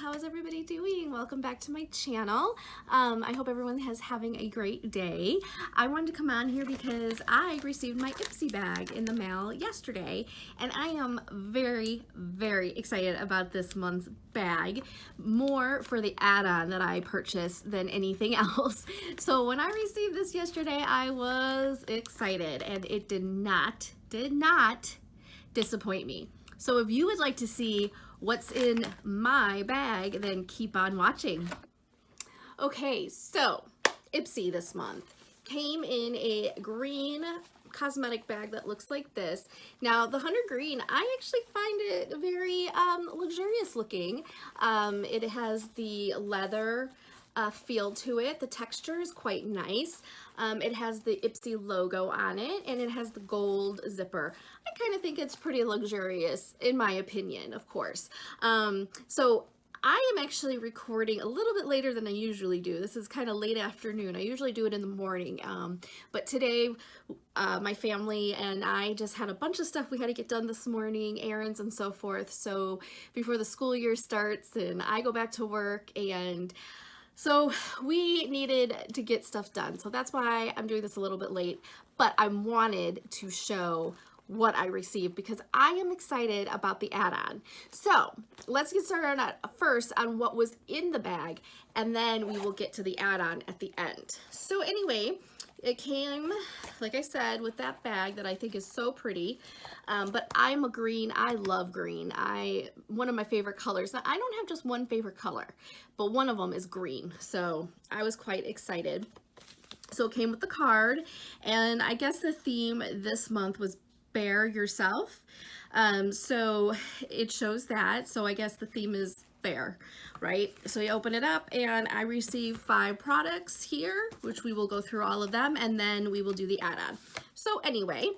how is everybody doing? Welcome back to my channel. I hope everyone is having a great day. I wanted to come on here because I received my Ipsy bag in the mail yesterday, and I am very, very excited about this month's bag, more for the add-on that I purchased than anything else. So when I received this yesterday, I was excited, and it did not disappoint me. So if you would like to see what's in my bag, then keep on watching. Okay, so Ipsy this month came in a green cosmetic bag that looks like this. Now the Hunter Green, I actually find it very luxurious looking. It has the leather feel to it. The texture is quite nice. It has the Ipsy logo on it, and it has the gold zipper. I kind of think it's pretty luxurious, in my opinion, of course. So I am actually recording a little bit later than I usually do. This is kind of late afternoon. I usually do it in the morning, but today my family and I just had a bunch of stuff we had to get done this morning, errands and so forth. So before the school year starts and I go back to work, and so we needed to get stuff done. So that's why I'm doing this a little bit late, but I wanted to show what I received because I am excited about the add-on. So let's get started on first on what was in the bag, and then we will get to the add-on at the end. So anyway, it came, like I said, with that bag that I think is so pretty, but I'm a green. I love green. One of my favorite colors. Now, I don't have just one favorite color, but one of them is green. So I was quite excited. So it came with the card, and I guess the theme this month was Bear Yourself. So it shows that. So I guess the theme is bear, right? So you open it up, and I received 5 products here, which we will go through all of them, and then we will do the add-on. So anyway,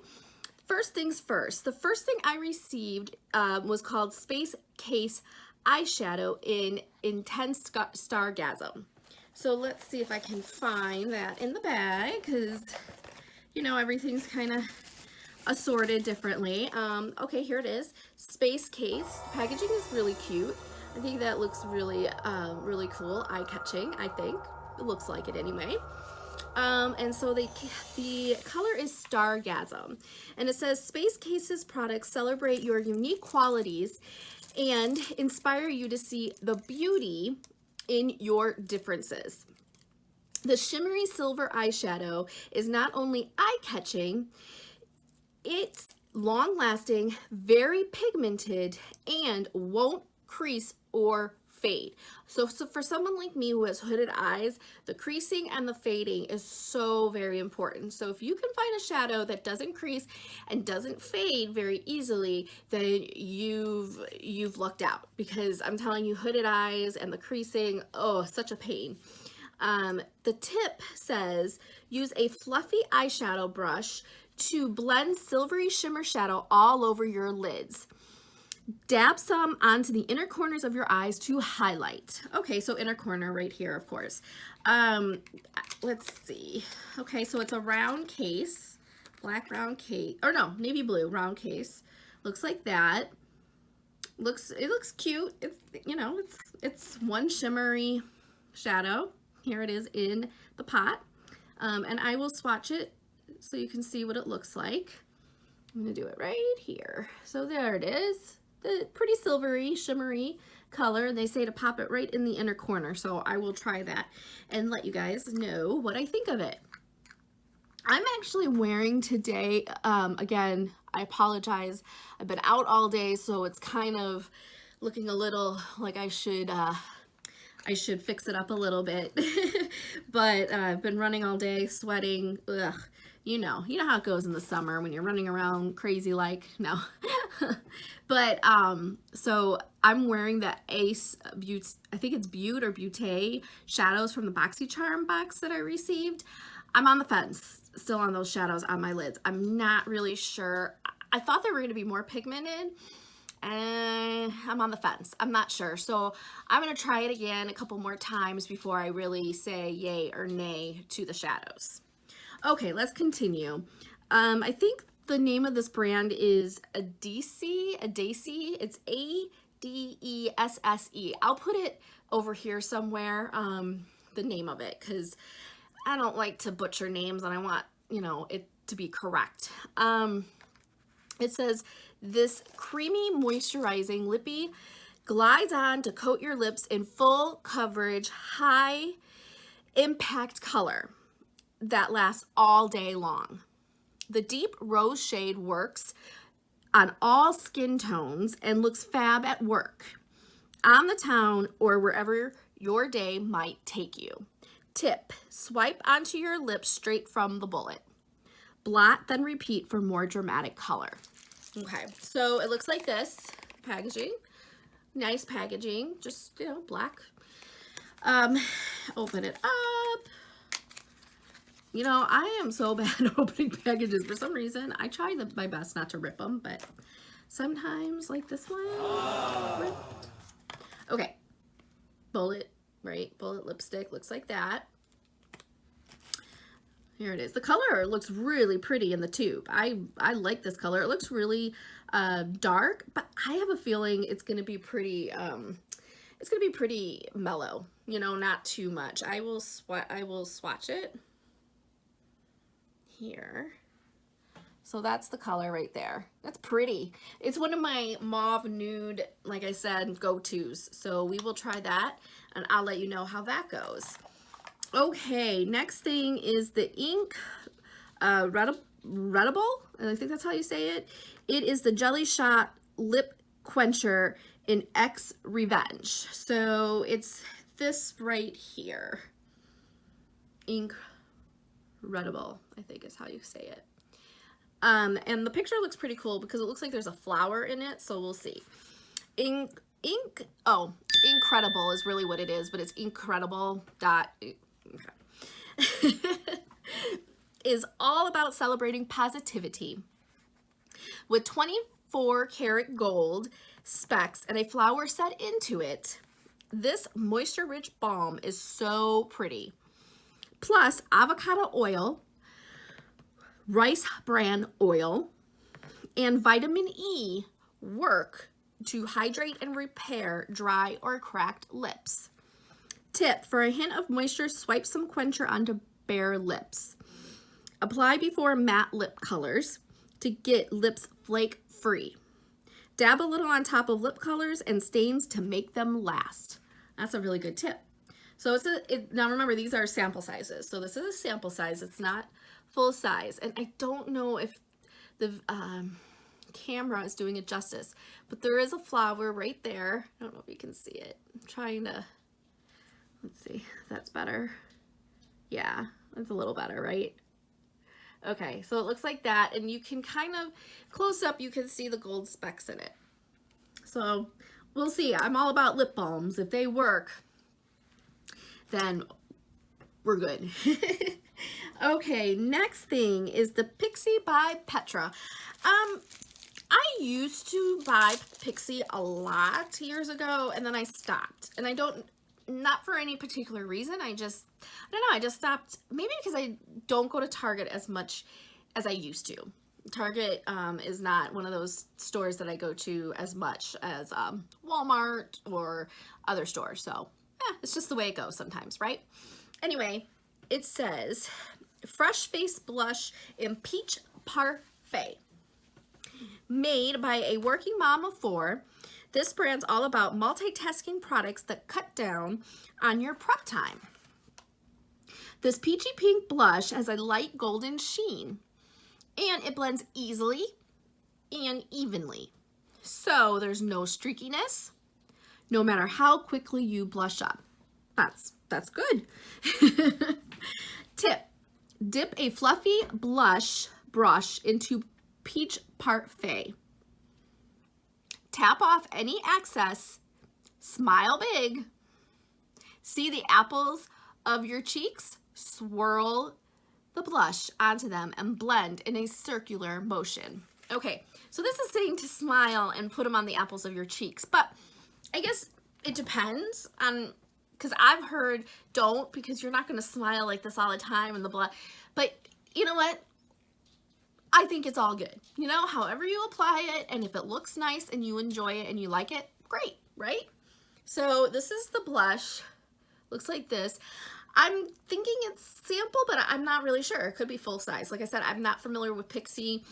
first things first, the first thing I received was called Space Case Eyeshadow in Intense Stargasm. So let's see if I can find that in the bag, because you know everything's kind of assorted differently. Okay, here it is. Space Case. Packaging is really cute. I think that looks really really cool, eye-catching. I think it looks like it anyway. And so the color is Stargasm, and it says Space Case's products celebrate your unique qualities and inspire you to see the beauty in your differences. The shimmery silver eyeshadow is not only eye-catching, it's long-lasting, very pigmented, and won't crease or fade. So for someone like me who has hooded eyes, the creasing and the fading is so very important. So if you can find a shadow that doesn't crease and doesn't fade very easily, then you've lucked out, because I'm telling you, hooded eyes and the creasing, oh, such a pain. The tip says use a fluffy eyeshadow brush to blend silvery shimmer shadow all over your lids. Dab some onto the inner corners of your eyes to highlight. Okay, so inner corner right here, of course. Let's see. Okay, so it's a round case, black round case, or no, navy blue round case. Looks like that. It looks cute. It's, you know, it's one shimmery shadow. Here it is in the pot, and I will swatch it so you can see what it looks like. I'm gonna do it right here. So there it is. The pretty silvery, shimmery color, and they say to pop it right in the inner corner. So I will try that and let you guys know what I think of it. I'm actually wearing today, again, I apologize. I've been out all day, so it's kind of looking a little like I should fix it up a little bit. But I've been running all day, sweating, ugh. You know how it goes in the summer when you're running around crazy like, no. But, so I'm wearing the Ace Butte, I think it's Butte or Butte shadows from the BoxyCharm box that I received. I'm on the fence still on those shadows on my lids. I'm not really sure. I thought they were going to be more pigmented, and I'm on the fence. I'm not sure. So I'm going to try it again a couple more times before I really say yay or nay to the shadows. Okay, let's continue. I think the name of this brand is Ipsy. It's Desse. I'll put it over here somewhere, the name of it, because I don't like to butcher names and I want, you know, it to be correct. It says, this creamy, moisturizing lippy glides on to coat your lips in full coverage, high impact color that lasts all day long. The deep rose shade works on all skin tones and looks fab at work, on the town, or wherever your day might take you. Tip, swipe onto your lips straight from the bullet. Blot, then repeat for more dramatic color. Okay, so it looks like this packaging. Nice packaging, just, you know, black. Open it up. You know, I am so bad at opening packages. For some reason, I try my best not to rip them, but sometimes, like this one, ripped. Okay, bullet, right? Bullet lipstick looks like that. Here it is. The color looks really pretty in the tube. I like this color. It looks really dark, but I have a feeling it's gonna be pretty. It's gonna be pretty mellow. You know, not too much. I will swatch it here. So that's the color right there. That's pretty. It's one of my mauve nude, like I said, go-tos. So we will try that and I'll let you know how that goes. Okay, next thing is the ink Readable, and I think that's how you say it. It is the Jelly Shot Lip Quencher in X Revenge. So it's this right here. Incredible, I think is how you say it. And the picture looks pretty cool because it looks like there's a flower in it, so we'll see. Incredible is really what it is, but it's incredible. Okay. Is all about celebrating positivity. With 24 karat gold specks and a flower set into it, this moisture-rich balm is so pretty. Plus avocado oil, rice bran oil, and vitamin E work to hydrate and repair dry or cracked lips. Tip, for a hint of moisture, swipe some quencher onto bare lips. Apply before matte lip colors to get lips flake free. Dab a little on top of lip colors and stains to make them last. That's a really good tip. So now remember, these are sample sizes. So this is a sample size. It's not full size. And I don't know if the camera is doing it justice, but there is a flower right there. I don't know if you can see it. I'm trying to, let's see if that's better. Yeah, that's a little better, right? Okay, so it looks like that, and you can kind of, close up, you can see the gold specks in it. So we'll see. I'm all about lip balms. If they work, then we're good. Okay, next thing is the Pixi by Petra. I used to buy Pixi a lot years ago, and then I stopped. And I don't, not for any particular reason, I don't know, I just stopped, maybe because I don't go to Target as much as I used to. Target is not one of those stores that I go to as much as Walmart or other stores. So it's just the way it goes sometimes, right? Anyway, it says Fresh Face Blush in Peach Parfait. Made by a working mom of 4, this brand's all about multitasking products that cut down on your prep time. This peachy pink blush has a light golden sheen, and it blends easily and evenly. So there's no streakiness, no matter how quickly you blush up. That's good. Tip, dip a fluffy blush brush into Peach Parfait. Tap off any excess, smile big, see the apples of your cheeks, swirl the blush onto them and blend in a circular motion. Okay, so this is saying to smile and put them on the apples of your cheeks, but I guess it depends on, because I've heard don't, because you're not going to smile like this all the time and the blush, but you know what? I think it's all good. You know, however you apply it, and if it looks nice and you enjoy it and you like it, great, right? So this is the blush. Looks like this. I'm thinking it's sample, but I'm not really sure. It could be full size. Like I said, I'm not familiar with Pixie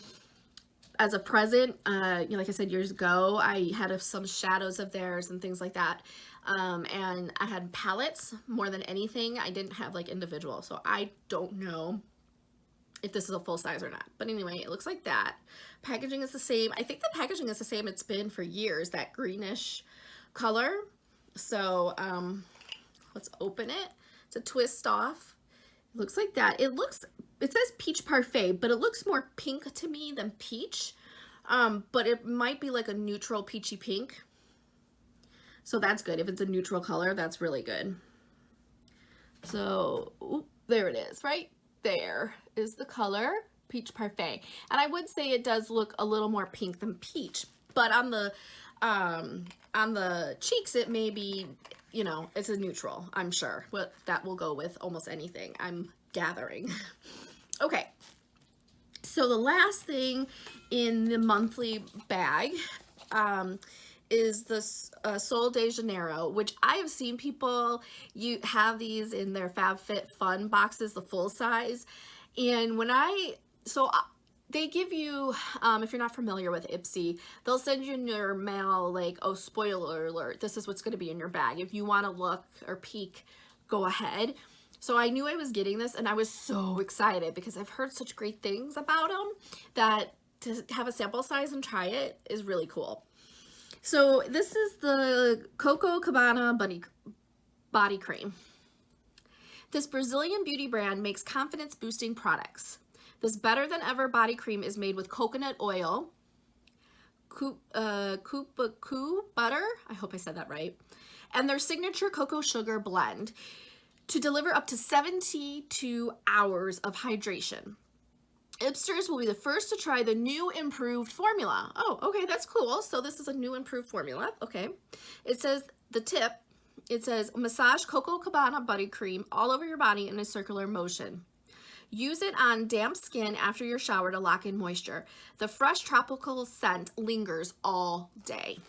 as a present. Like I said, years ago, I had some shadows of theirs and things like that. And I had palettes more than anything. I didn't have like individual. So I don't know if this is a full size or not. But anyway, it looks like that. Packaging is the same. I think the packaging is the same. It's been for years, that greenish color. So let's open it. It's a twist off. It looks like that. It says peach parfait, but it looks more pink to me than peach. But it might be like a neutral peachy pink. So that's good. If it's a neutral color, that's really good. So, there it is, right? There is the color, peach parfait. And I would say it does look a little more pink than peach, but on the cheeks, it may be, you know, it's a neutral, I'm sure. But that will go with almost anything, I'm gathering. Okay, so the last thing in the monthly bag is this Sol de Janeiro, which I have seen people have these in their FabFitFun boxes, the full size. And when they give you, if you're not familiar with Ipsy, they'll send you in your mail like, oh, spoiler alert, this is what's going to be in your bag. If you want to look or peek, go ahead. So I knew I was getting this, and I was so excited because I've heard such great things about them that to have a sample size and try it is really cool. So this is the Coco Cabana body cream. This Brazilian beauty brand makes confidence boosting products. This better than ever body cream is made with coconut oil, butter, I hope I said that right, and their signature cocoa sugar blend to deliver up to 72 hours of hydration. Ipsters will be the first to try the new improved formula. Oh, okay, that's cool. So this is a new improved formula. Okay. It says the tip. It says massage Coco Cabana body cream all over your body in a circular motion. Use it on damp skin after your shower to lock in moisture. The fresh tropical scent lingers all day.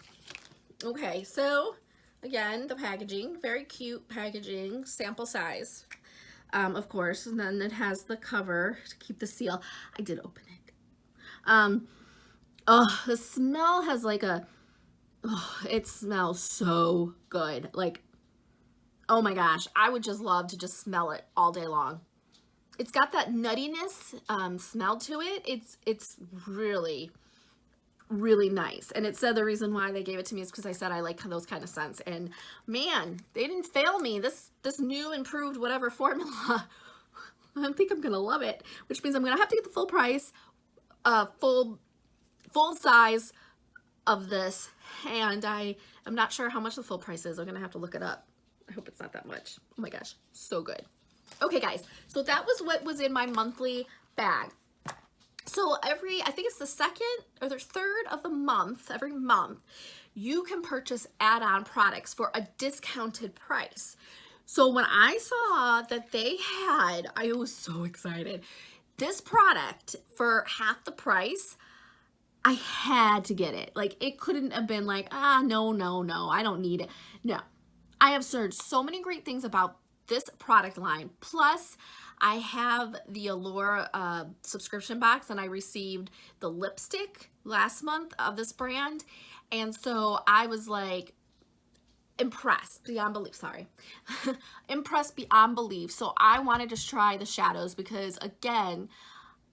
Okay, so again, the packaging, very cute packaging, sample size. Of course, and then it has the cover to keep the seal. I did open it. Oh, the smell has like it smells so good. Like, oh my gosh, I would just love to just smell it all day long. It's got that nuttiness smell to it. It's really, really nice. And it said the reason why they gave it to me is because I said I like those kind of scents. And man, they didn't fail me. This new improved whatever formula, I think I'm gonna love it. Which means I'm gonna have to get the full price, full size of this. And I'm not sure how much the full price is. I'm gonna have to look it up. I hope it's not that much. Oh my gosh, so good. Okay guys, so that was what was in my monthly bag. So I think it's the second or the third of the month, every month, you can purchase add-on products for a discounted price. So when I saw that they had, I was so excited. This product for half the price, I had to get it. Like, it couldn't have been like, no, I don't need it. No, I have heard so many great things about this product line. Plus, I have the Allure subscription box, and I received the lipstick last month of this brand. And so I was like impressed beyond belief, sorry. Impressed beyond belief. So I wanted to try the shadows because, again,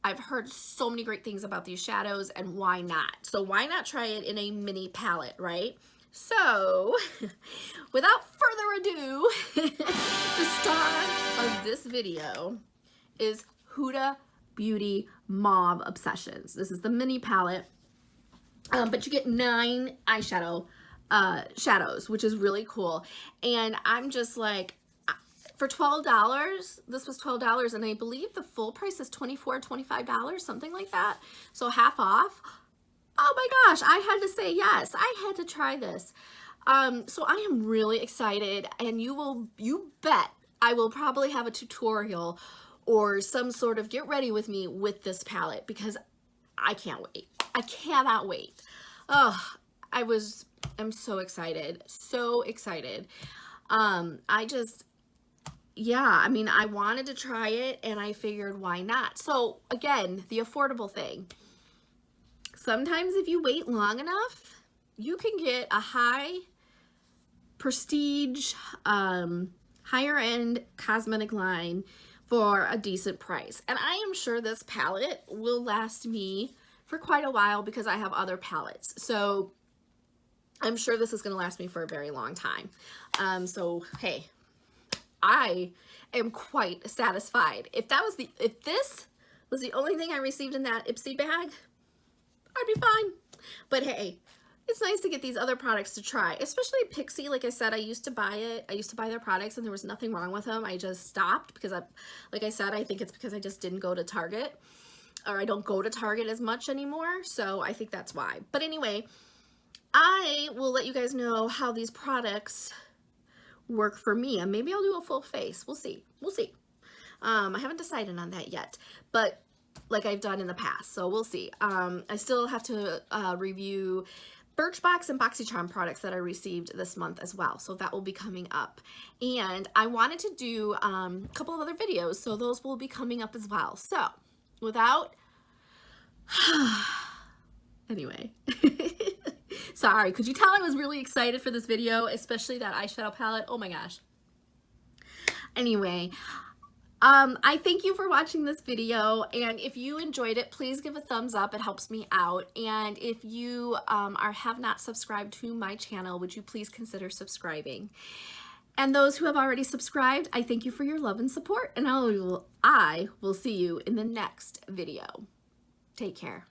I've heard so many great things about these shadows, and why not? So why not try it in a mini palette, right? So, without further ado, the star of this video is Huda Beauty Mauve Obsessions. This is the mini palette, but you get 9 eyeshadow shadows, which is really cool. And I'm just like, for $12, this was $12, and I believe the full price is $24, $25, something like that. So half off. Oh my gosh, I had to say yes. I had to try this. So I am really excited, and you bet I will probably have a tutorial or some sort of get ready with me with this palette, because I can't wait. I cannot wait. Oh, I'm so excited. So excited. Yeah, I mean, I wanted to try it and I figured why not? So again, the affordable thing. Sometimes if you wait long enough, you can get a high prestige, higher end cosmetic line for a decent price. And I am sure this palette will last me for quite a while because I have other palettes. So I'm sure this is going to last me for a very long time. So hey, I am quite satisfied. If this was the only thing I received in that Ipsy bag, I'd be fine. But hey, it's nice to get these other products to try, especially Pixie. Like I said, I used to buy it. I used to buy their products and there was nothing wrong with them. I just stopped because like I said, I think it's because I just didn't go to Target, or I don't go to Target as much anymore. So I think that's why. But anyway, I will let you guys know how these products work for me, and maybe I'll do a full face. We'll see. We'll see. I haven't decided on that yet, but like I've done in the past, so we'll see. I still have to review Birchbox and BoxyCharm products that I received this month as well, so that will be coming up. And I wanted to do a couple of other videos, so those will be coming up as well. So without anyway, sorry, could you tell I was really excited for this video, especially that eyeshadow palette? Oh my gosh. Anyway, I thank you for watching this video, and if you enjoyed it, please give a thumbs up. It helps me out. And if you have not subscribed to my channel, would you please consider subscribing? And those who have already subscribed, I thank you for your love and support, and I will see you in the next video. Take care.